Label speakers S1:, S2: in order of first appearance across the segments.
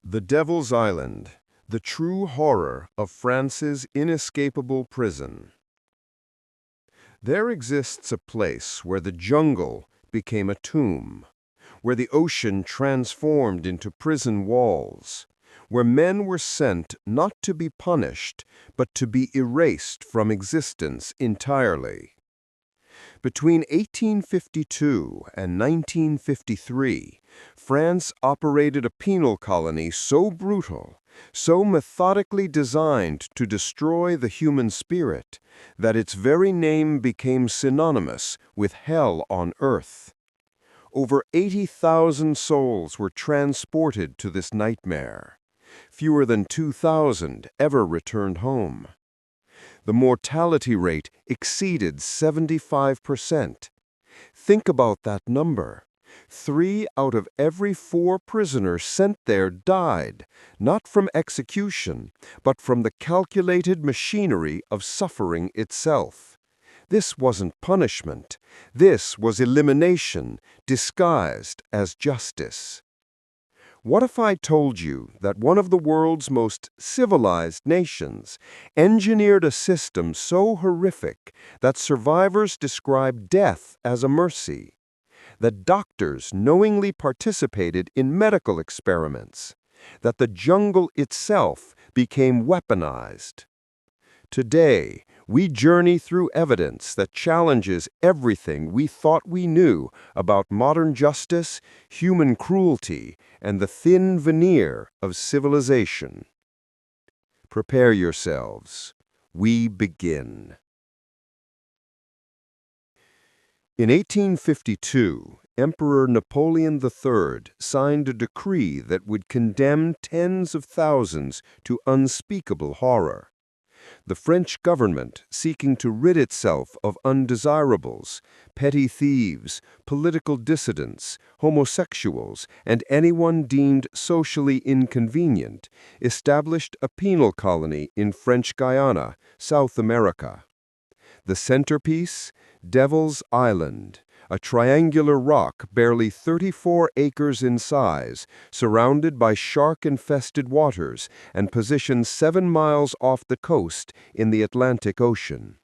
S1: The Devil's Island, the true horror of France's inescapable prison. There exists a place where the jungle became a tomb, where the ocean transformed into prison walls, where men were sent not to be punished, but to be erased from existence entirely. Between 1852 and 1953, France operated a penal colony so brutal, so methodically designed to destroy the human spirit, that its very name became synonymous with hell on earth. Over 80,000 souls were transported to this nightmare. Fewer than 2,000 ever returned home. The mortality rate exceeded 75%. Think about that number. 3 out of every 4 prisoners sent there died, not from execution, but from the calculated machinery of suffering itself. This wasn't punishment. This was elimination, disguised as justice. What if I told you that one of the world's most civilized nations engineered a system so horrific that survivors describe death as a mercy? That doctors knowingly participated in medical experiments? That the jungle itself became weaponized? Today, we journey through evidence that challenges everything we thought we knew about modern justice, human cruelty, and the thin veneer of civilization. Prepare yourselves. We begin. In 1852, Emperor Napoleon III signed a decree that would condemn tens of thousands to unspeakable horror. The French government, seeking to rid itself of undesirables, petty thieves, political dissidents, homosexuals, and anyone deemed socially inconvenient, established a penal colony in French Guiana, South America. The centerpiece, Devil's Island, a triangular rock barely 34 acres in size, surrounded by shark-infested waters and positioned 7 miles off the coast in the Atlantic Ocean.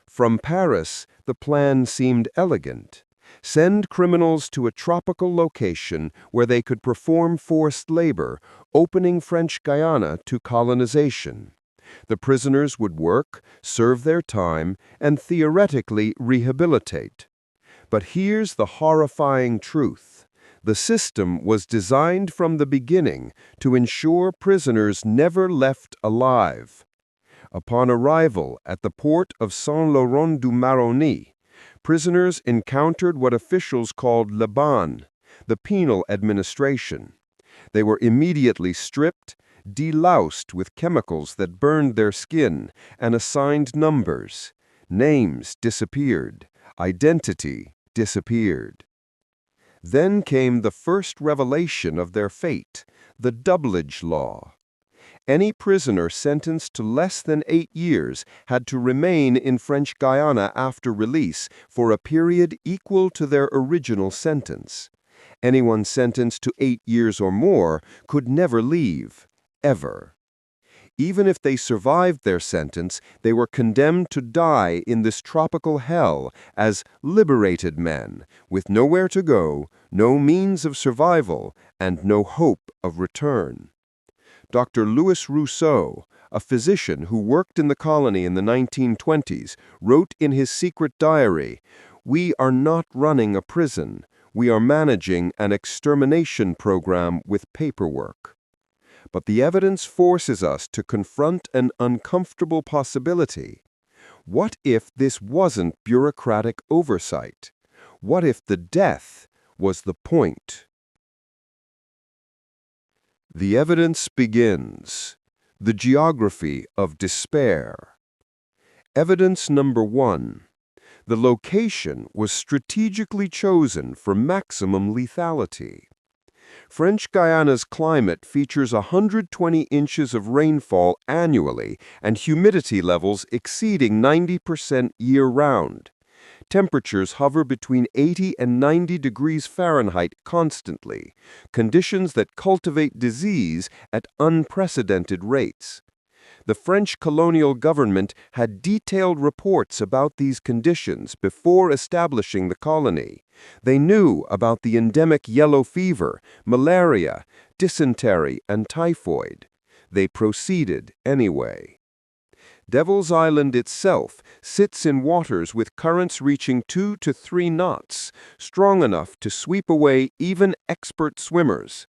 S1: From Paris, the plan seemed elegant. Send criminals to a tropical location where they could perform forced labor, opening French Guiana to colonization. The prisoners would work, serve their time, and theoretically rehabilitate. But here's the horrifying truth. The system was designed from the beginning to ensure prisoners never left alive. Upon arrival at the port of Saint-Laurent-du-Maroni, prisoners encountered what officials called le bain, the penal administration. They were immediately stripped, deloused with chemicals that burned their skin, and assigned numbers. Names disappeared. Identity disappeared. Then came the first revelation of their fate, the doublage law. Any prisoner sentenced to less than 8 years had to remain in French Guiana after release for a period equal to their original sentence. Anyone sentenced to 8 years or more could never leave, ever. Even if they survived their sentence, they were condemned to die in this tropical hell as liberated men, with nowhere to go, no means of survival, and no hope of return. Dr. Louis Rousseau, a physician who worked in the colony in the 1920s, wrote in his secret diary, "We are not running a prison. We are managing an extermination program with paperwork." But the evidence forces us to confront an uncomfortable possibility. What if this wasn't bureaucratic oversight? What if the death was the point? The evidence begins. The geography of despair. Evidence number 1. The location was strategically chosen for maximum lethality. French Guiana's climate features 120 inches of rainfall annually and humidity levels exceeding 90% year-round. temperatures hover between 80 and 90 degrees Fahrenheit constantly, conditions that cultivate disease at unprecedented rates. The French colonial government had detailed reports about these conditions before establishing the colony. They knew about the endemic yellow fever, malaria, dysentery, and typhoid. They proceeded anyway. Devil's Island itself sits in waters with currents reaching 2 to 3 knots, strong enough to sweep away even expert swimmers.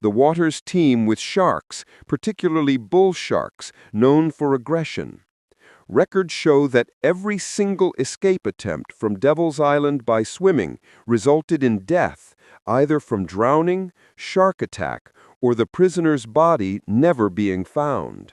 S1: The waters teem with sharks, particularly bull sharks, known for aggression. Records show that every single escape attempt from Devil's Island by swimming resulted in death, either from drowning, shark attack, or the prisoner's body never being found.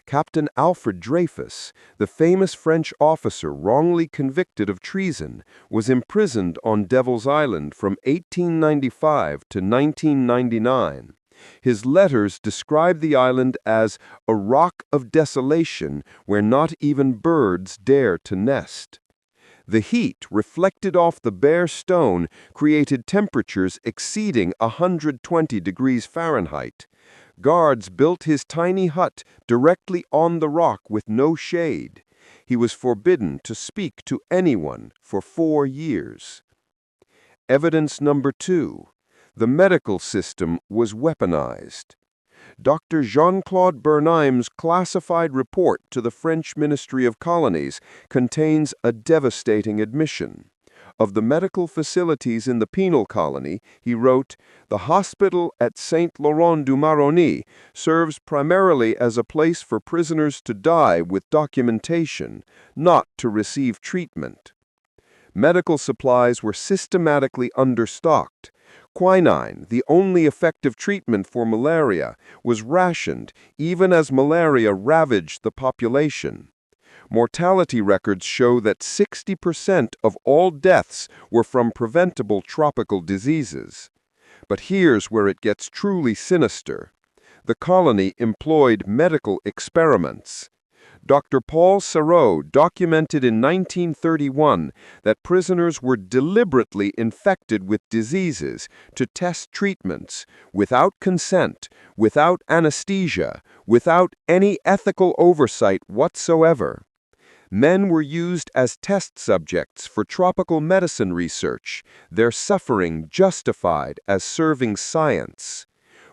S1: Captain Alfred Dreyfus, the famous French officer wrongly convicted of treason, was imprisoned on Devil's Island from 1895 to 1999. His letters describe the island as a rock of desolation where not even birds dare to nest. The heat reflected off the bare stone created temperatures exceeding 120 degrees Fahrenheit. Guards built his tiny hut directly on the rock with no shade. He was forbidden to speak to anyone for 4 years. Evidence number 2. The medical system was weaponized. Dr. Jean-Claude Bernheim's classified report to the French Ministry of Colonies contains a devastating admission. Of the medical facilities in the penal colony, he wrote, "The hospital at Saint-Laurent-du-Maroni serves primarily as a place for prisoners to die with documentation, not to receive treatment." Medical supplies were systematically understocked. Quinine, the only effective treatment for malaria, was rationed even as malaria ravaged the population. Mortality records show that 60% of all deaths were from preventable tropical diseases. But here's where it gets truly sinister. The colony employed medical experiments. Dr. Paul Sarraut documented in 1931 that prisoners were deliberately infected with diseases to test treatments without consent, without anesthesia, without any ethical oversight whatsoever. Men were used as test subjects for tropical medicine research, their suffering justified as serving science.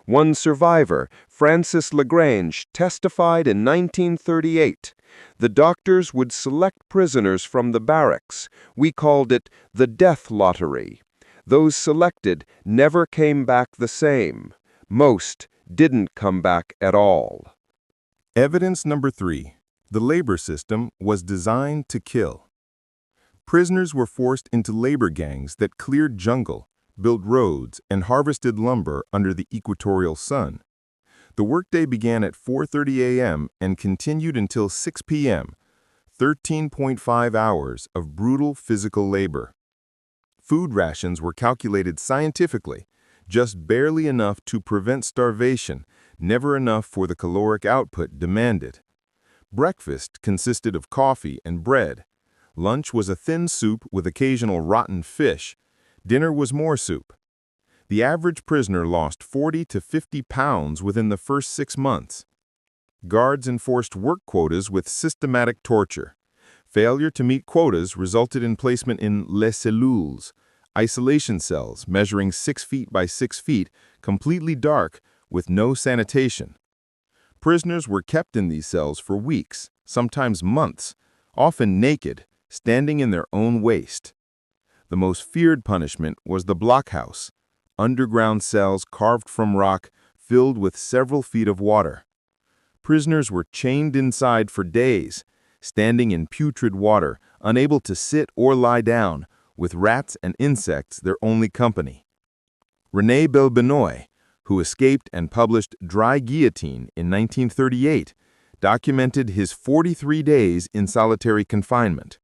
S1: One survivor, Francis Lagrange, testified in 1938. The doctors would select prisoners from the barracks. We called it the death lottery. Those selected never came back the same. Most didn't come back at all.
S2: Evidence number 3. The labor system was designed to kill. Prisoners were forced into labor gangs that cleared jungle, built roads, and harvested lumber under the equatorial sun. The workday began at 4:30 a.m. and continued until 6 p.m., 13.5 hours of brutal physical labor. Food rations were calculated scientifically, just barely enough to prevent starvation, never enough for the caloric output demanded. Breakfast consisted of coffee and bread. Lunch was a thin soup with occasional rotten fish. Dinner was more soup. The average prisoner lost 40 to 50 pounds within the first 6 months. Guards enforced work quotas with systematic torture. Failure to meet quotas resulted in placement in les cellules, isolation cells measuring 6 feet by 6 feet, completely dark, with no sanitation. Prisoners were kept in these cells for weeks, sometimes months, often naked, standing in their own waste. The most feared punishment was the blockhouse, underground cells carved from rock, filled with several feet of water. Prisoners were chained inside for days, standing in putrid water, unable to sit or lie down, with rats and insects their only company. René Belbenoy, who escaped and published Dry Guillotine in 1938, documented his 43 days in solitary confinement.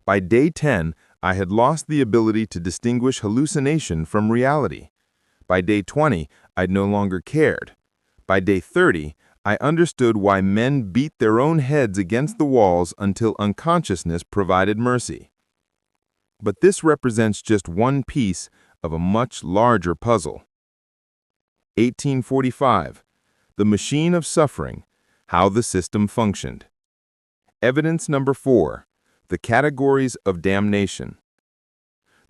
S2: By day 10, I had lost the ability to distinguish hallucination from reality. By day 20, I no longer cared. By day 30, I understood why men beat their own heads against the walls until unconsciousness provided mercy. But this represents just one piece of a much larger puzzle. 1845. The Machine of Suffering, How the System Functioned. Evidence number 4. The Categories of Damnation.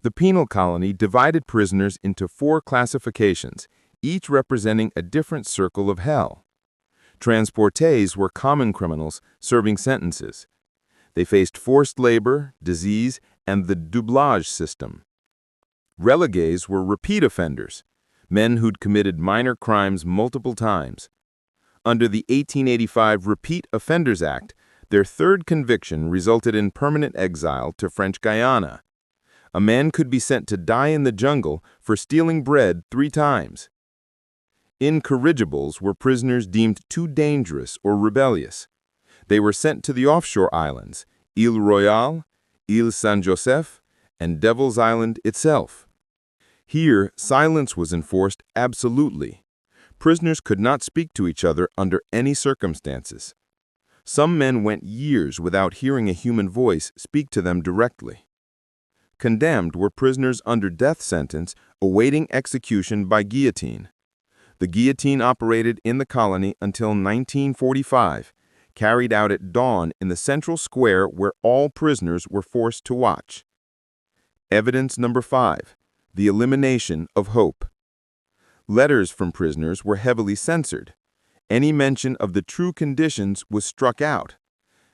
S2: The penal colony divided prisoners into 4 classifications, each representing a different circle of hell. Transportés were common criminals serving sentences. They faced forced labor, disease, and the doublage system. Relégués were repeat offenders, men who'd committed minor crimes multiple times. Under the 1885 Repeat Offenders Act, their third conviction resulted in permanent exile to French Guiana. A man could be sent to die in the jungle for stealing bread 3 times. Incorrigibles were prisoners deemed too dangerous or rebellious. They were sent to the offshore islands, Ile Royale, Ile Saint-Joseph, and Devil's Island itself. Here, silence was enforced absolutely. Prisoners could not speak to each other under any circumstances. Some men went years without hearing a human voice speak to them directly. Condemned were prisoners under death sentence awaiting execution by guillotine. The guillotine operated in the colony until 1945, carried out at dawn in the central square where all prisoners were forced to watch. Evidence number 5. The elimination of hope. Letters from prisoners were heavily censored. Any mention of the true conditions was struck out.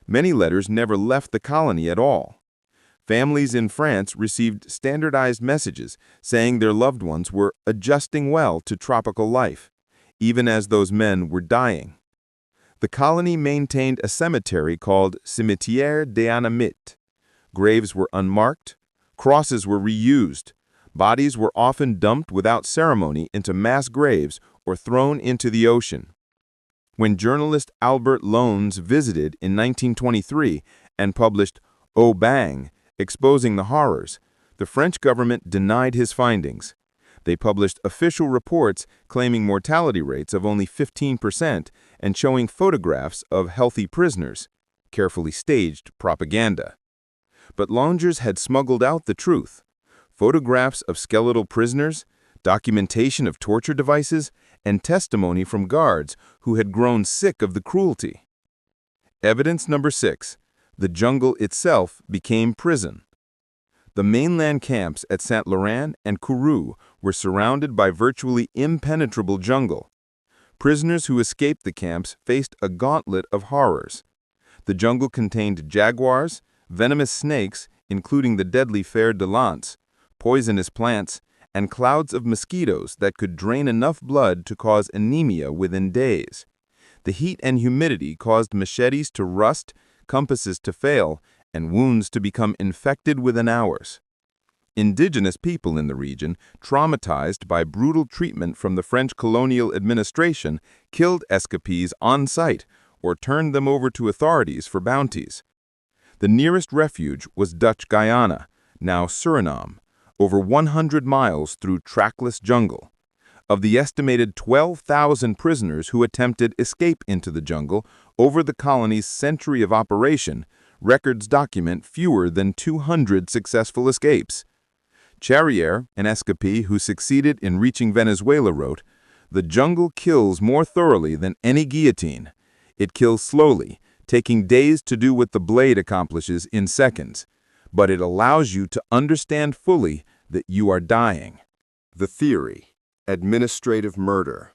S2: Many letters never left the colony at all. Families in France received standardized messages saying their loved ones were adjusting well to tropical life, even as those men were dying. The colony maintained a cemetery called Cimetière des Anamites. Graves were unmarked, crosses were reused, bodies were often dumped without ceremony into mass graves or thrown into the ocean. When journalist Albert Lones visited in 1923 and published Oh Bang, exposing the horrors, the French government denied his findings. They published official reports claiming mortality rates of only 15% and showing photographs of healthy prisoners, carefully staged propaganda. But Longers had smuggled out the truth. Photographs of skeletal prisoners, documentation of torture devices, and testimony from guards who had grown sick of the cruelty. Evidence number 6. The jungle itself became prison. The mainland camps at Saint-Laurent and Kourou were surrounded by virtually impenetrable jungle. Prisoners who escaped the camps faced a gauntlet of horrors. The jungle contained jaguars, venomous snakes, including the deadly fer de lance, poisonous plants, and clouds of mosquitoes that could drain enough blood to cause anemia within days. The heat and humidity caused machetes to rust, compasses to fail, and wounds to become infected within hours. Indigenous people in the region, traumatized by brutal treatment from the French colonial administration, killed escapees on site or turned them over to authorities for bounties. The nearest refuge was Dutch Guyana, now Suriname, over 100 miles through trackless jungle. Of the estimated 12,000 prisoners who attempted escape into the jungle over the colony's century of operation, records document fewer than 200 successful escapes. Charrière, an escapee who succeeded in reaching Venezuela, wrote, "The jungle kills more thoroughly than any guillotine. It kills slowly, taking days to do what the blade accomplishes in seconds. But it allows you to understand fully that you are dying."
S1: The theory: administrative murder.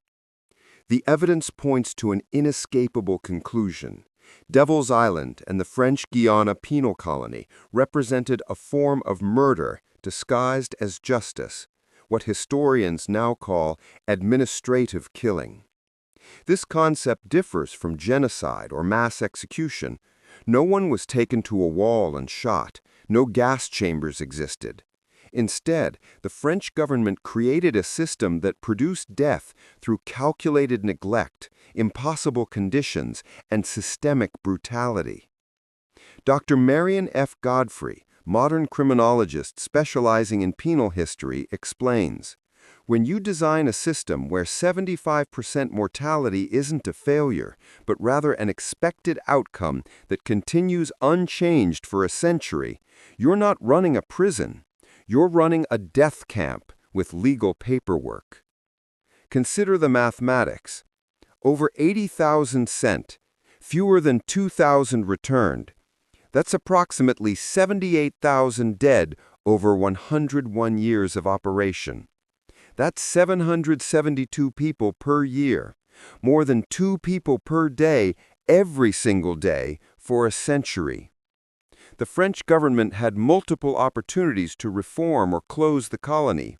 S1: The evidence points to an inescapable conclusion. Devil's Island and the French Guiana penal colony represented a form of murder disguised as justice, what historians now call administrative killing. This concept differs from genocide or mass execution. No one was taken to a wall and shot. No gas chambers existed. Instead, the French government created a system that produced death through calculated neglect, impossible conditions, and systemic brutality. Dr. Marion F. Godfrey, modern criminologist specializing in penal history, explains, When you design a system where 75% mortality isn't a failure, but rather an expected outcome that continues unchanged for a century, you're not running a prison. You're running a death camp with legal paperwork. Consider the mathematics. Over 80,000 sent, fewer than 2,000 returned. That's approximately 78,000 dead over 101 years of operation. That's 772 people per year, more than 2 people per day, every single day, for a century. The French government had multiple opportunities to reform or close the colony.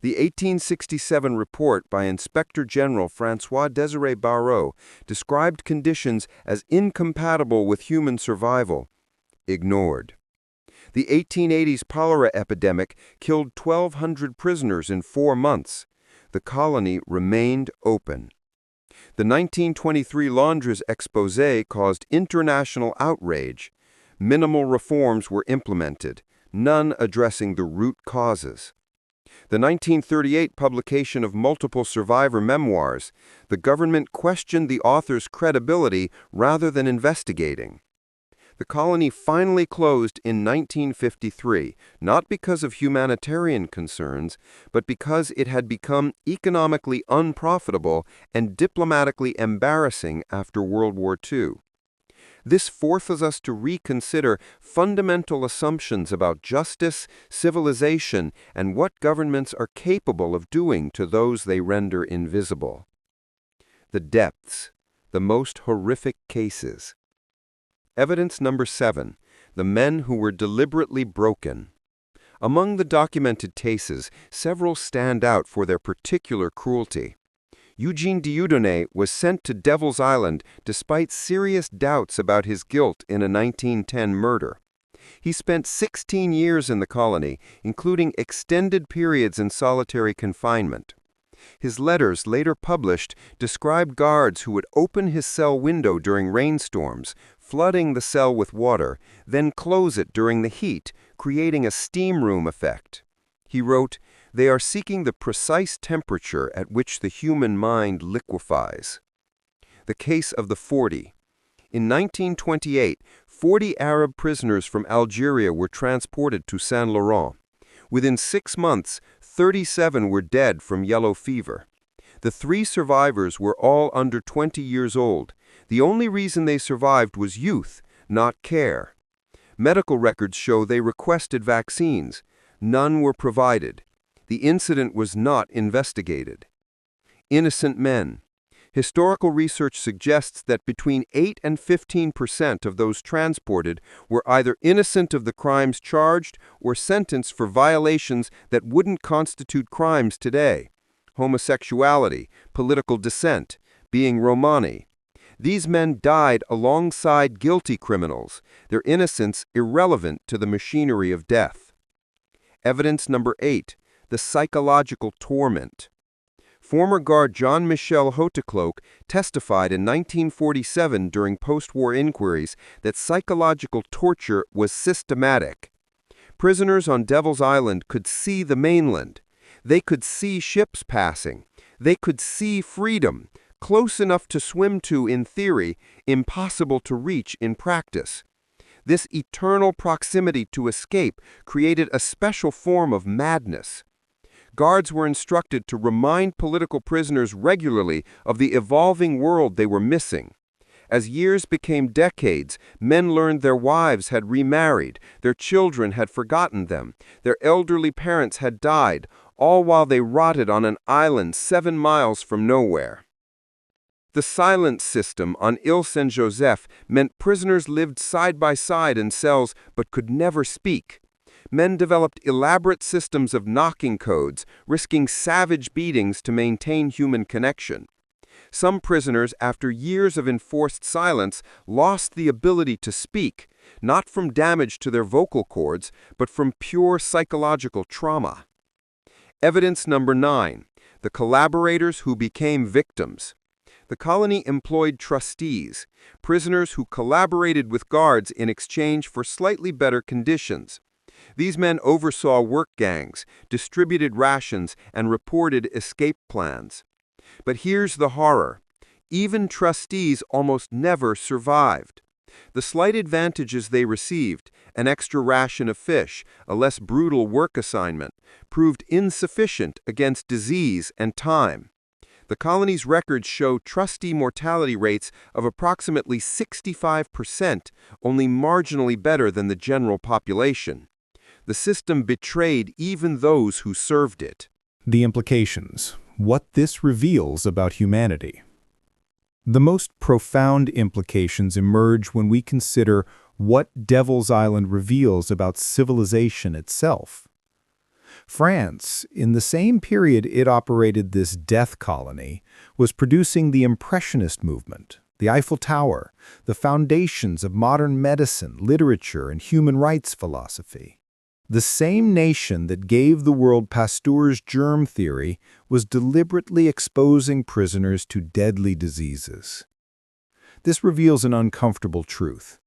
S1: The 1867 report by Inspector General François-Désiré Barrot described conditions as incompatible with human survival. Ignored. The 1880s cholera epidemic killed 1,200 prisoners in 4 months. The colony remained open. The 1923 Londres exposé caused international outrage. Minimal reforms were implemented, none addressing the root causes. The 1938 publication of multiple survivor memoirs, the government questioned the author's credibility rather than investigating. The colony finally closed in 1953, not because of humanitarian concerns, but because it had become economically unprofitable and diplomatically embarrassing after World War II. This forces us to reconsider fundamental assumptions about justice, civilization, and what governments are capable of doing to those they render invisible. The depths, the most horrific cases. Evidence number 7, the men who were deliberately broken. Among the documented cases, several stand out for their particular cruelty. Eugene Dieudonné was sent to Devil's Island despite serious doubts about his guilt in a 1910 murder. He spent 16 years in the colony, including extended periods in solitary confinement. His letters, later published, describe guards who would open his cell window during rainstorms, flooding the cell with water, then close it during the heat, creating a steam room effect. He wrote, "They are seeking the precise temperature at which the human mind liquefies." The case of the 40. In 1928, 40 Arab prisoners from Algeria were transported to Saint-Laurent. Within 6 months, 37 were dead from yellow fever. The 3 survivors were all under 20 years old. The only reason they survived was youth, not care. Medical records show they requested vaccines. None were provided. The incident was not investigated. Innocent men. Historical research suggests that between 8 and 15% of those transported were either innocent of the crimes charged or sentenced for violations that wouldn't constitute crimes today: homosexuality, political dissent, being Romani. These men died alongside guilty criminals, their innocence irrelevant to the machinery of death. Evidence number 8, the psychological torment. Former guard Jean-Michel Hauticloque testified in 1947 during post-war inquiries that psychological torture was systematic. Prisoners on Devil's Island could see the mainland. They could see ships passing. They could see freedom, close enough to swim to in theory, impossible to reach in practice. This eternal proximity to escape created a special form of madness. Guards were instructed to remind political prisoners regularly of the evolving world they were missing. As years became decades, men learned their wives had remarried, their children had forgotten them, their elderly parents had died, all while they rotted on an island 7 miles from nowhere. The silence system on Île Saint-Joseph meant prisoners lived side by side in cells but could never speak. Men developed elaborate systems of knocking codes, risking savage beatings to maintain human connection. Some prisoners, after years of enforced silence, lost the ability to speak, not from damage to their vocal cords, but from pure psychological trauma. Evidence number 9, the collaborators who became victims. The colony employed trustees, prisoners who collaborated with guards in exchange for slightly better conditions. These men oversaw work gangs, distributed rations, and reported escape plans. But here's the horror. Even trustees almost never survived. The slight advantages they received, an extra ration of fish, a less brutal work assignment, proved insufficient against disease and time. The colony's records show trustee mortality rates of approximately 65%, only marginally better than the general population. The system betrayed even those who served it.
S3: The implications. What this reveals about humanity. The most profound implications emerge when we consider what Devil's Island reveals about civilization itself. France, in the same period it operated this death colony, was producing the Impressionist movement, the Eiffel Tower, the foundations of modern medicine, literature, and human rights philosophy. The same nation that gave the world Pasteur's germ theory was deliberately exposing prisoners to deadly diseases. This reveals an uncomfortable truth.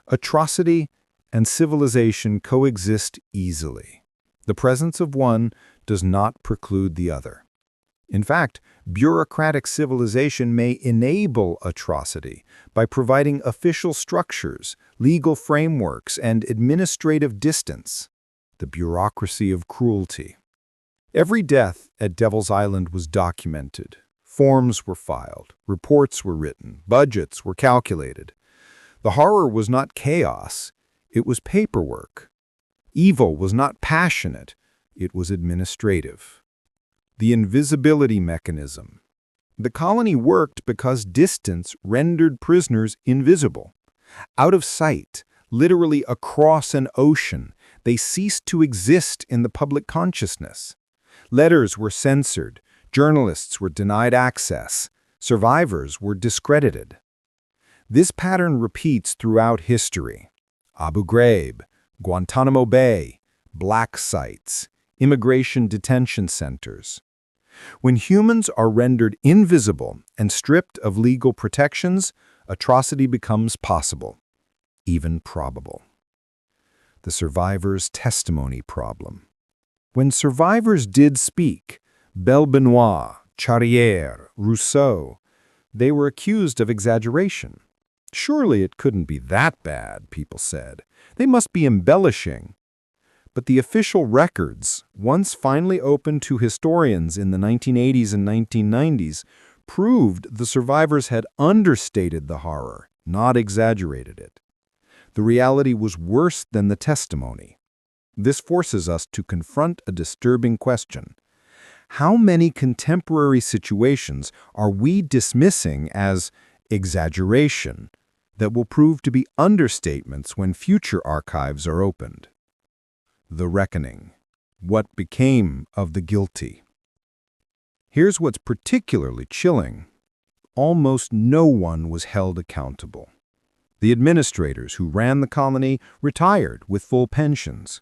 S3: Atrocity and civilization coexist easily. The presence of one does not preclude the other. In fact, bureaucratic civilization may enable atrocity by providing official structures, legal frameworks, and administrative distance. The bureaucracy of cruelty. Every death at Devil's Island was documented. Forms were filed, reports were written, budgets were calculated. The horror was not chaos, it was paperwork. Evil was not passionate, it was administrative. The invisibility mechanism. The colony worked because distance rendered prisoners invisible. Out of sight, literally across an ocean, they ceased to exist in the public consciousness. Letters were censored, journalists were denied access, survivors were discredited. This pattern repeats throughout history. Abu Ghraib, Guantanamo Bay, black sites, immigration detention centers. When humans are rendered invisible and stripped of legal protections, atrocity becomes possible, even probable. The survivor's testimony problem. When survivors did speak, Belbenoit, Charrière, Rousseau, they were accused of exaggeration. Surely it couldn't be that bad, people said. They must be embellishing. But the official records, once finally opened to historians in the 1980s and 1990s, proved the survivors had understated the horror, not exaggerated it. The reality was worse than the testimony. This forces us to confront a disturbing question. How many contemporary situations are we dismissing as exaggeration that will prove to be understatements when future archives are opened? The reckoning. What became of the guilty? Here's what's particularly chilling. Almost no one was held accountable. The administrators who ran the colony retired with full pensions.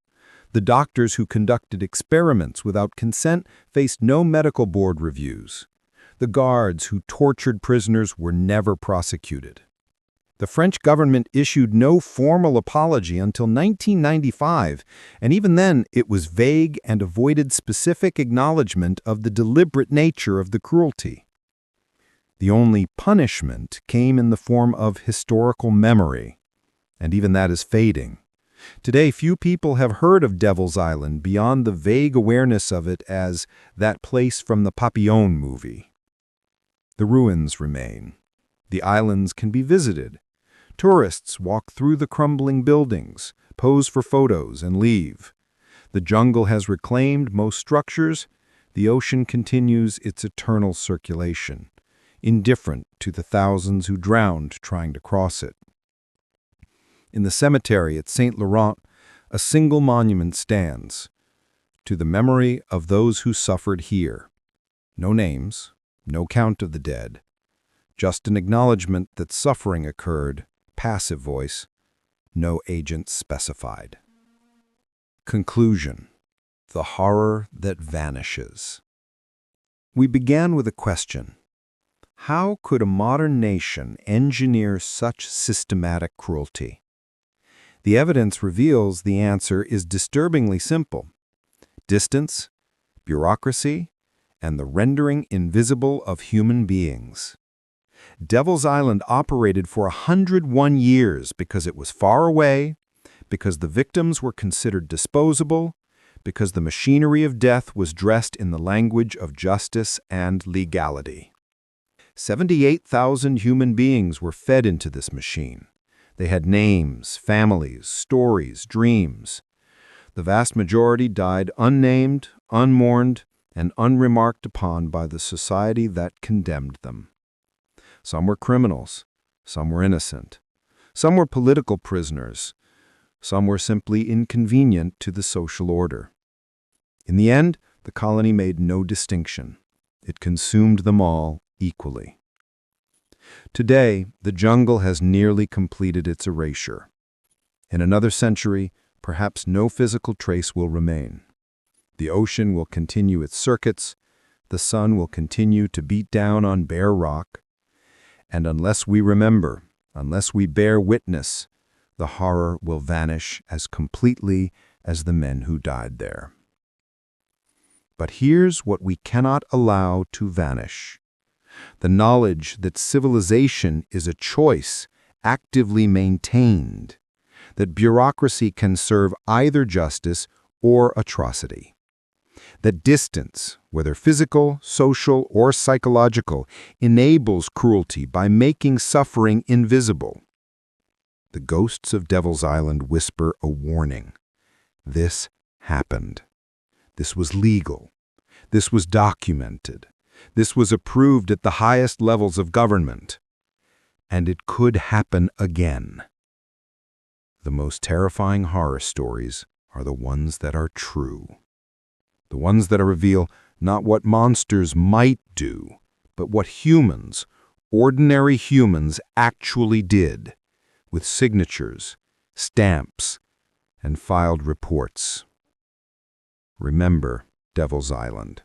S3: The doctors who conducted experiments without consent faced no medical board reviews. The guards who tortured prisoners were never prosecuted. The French government issued no formal apology until 1995, and even then it was vague and avoided specific acknowledgement of the deliberate nature of the cruelty. The only punishment came in the form of historical memory, and even that is fading. Today, few people have heard of Devil's Island beyond the vague awareness of it as that place from the Papillon movie. The ruins remain. The islands can be visited. Tourists walk through the crumbling buildings, pose for photos, and leave. The jungle has reclaimed most structures. The ocean continues its eternal circulation, indifferent to the thousands who drowned trying to cross it. In the cemetery at Saint Laurent, a single monument stands to the memory of those who suffered here. No names, no count of the dead, just an acknowledgement that suffering occurred, passive voice, no agent specified. Conclusion. The horror that vanishes. We began with a question. How could a modern nation engineer such systematic cruelty? The evidence reveals the answer is disturbingly simple: distance, bureaucracy, and the rendering invisible of human beings. Devil's Island operated for 101 years because it was far away, because the victims were considered disposable, because the machinery of death was dressed in the language of justice and legality. 78,000 human beings were fed into this machine. They had names, families, stories, dreams. The vast majority died unnamed, unmourned, and unremarked upon by the society that condemned them. Some were criminals, some were innocent, some were political prisoners, some were simply inconvenient to the social order. In the end, the colony made no distinction. It consumed them all equally. Today, the jungle has nearly completed its erasure. In another century, perhaps no physical trace will remain. The ocean will continue its circuits, the sun will continue to beat down on bare rock, and unless we remember, unless we bear witness, the horror will vanish as completely as the men who died there. But here's what we cannot allow to vanish: the knowledge that civilization is a choice actively maintained, that bureaucracy can serve either justice or atrocity, that distance, whether physical, social, or psychological, enables cruelty by making suffering invisible. The ghosts of Devil's Island whisper a warning. This happened. This was legal. This was documented. This was approved at the highest levels of government. And it could happen again. The most terrifying horror stories are the ones that are true. The ones that reveal not what monsters might do, but what humans, ordinary humans, actually did, with signatures, stamps, and filed reports. Remember Devil's Island.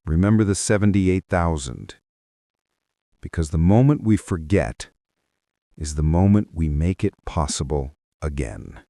S3: Remember the 78,000. Because the moment we forget is the moment we make it possible again.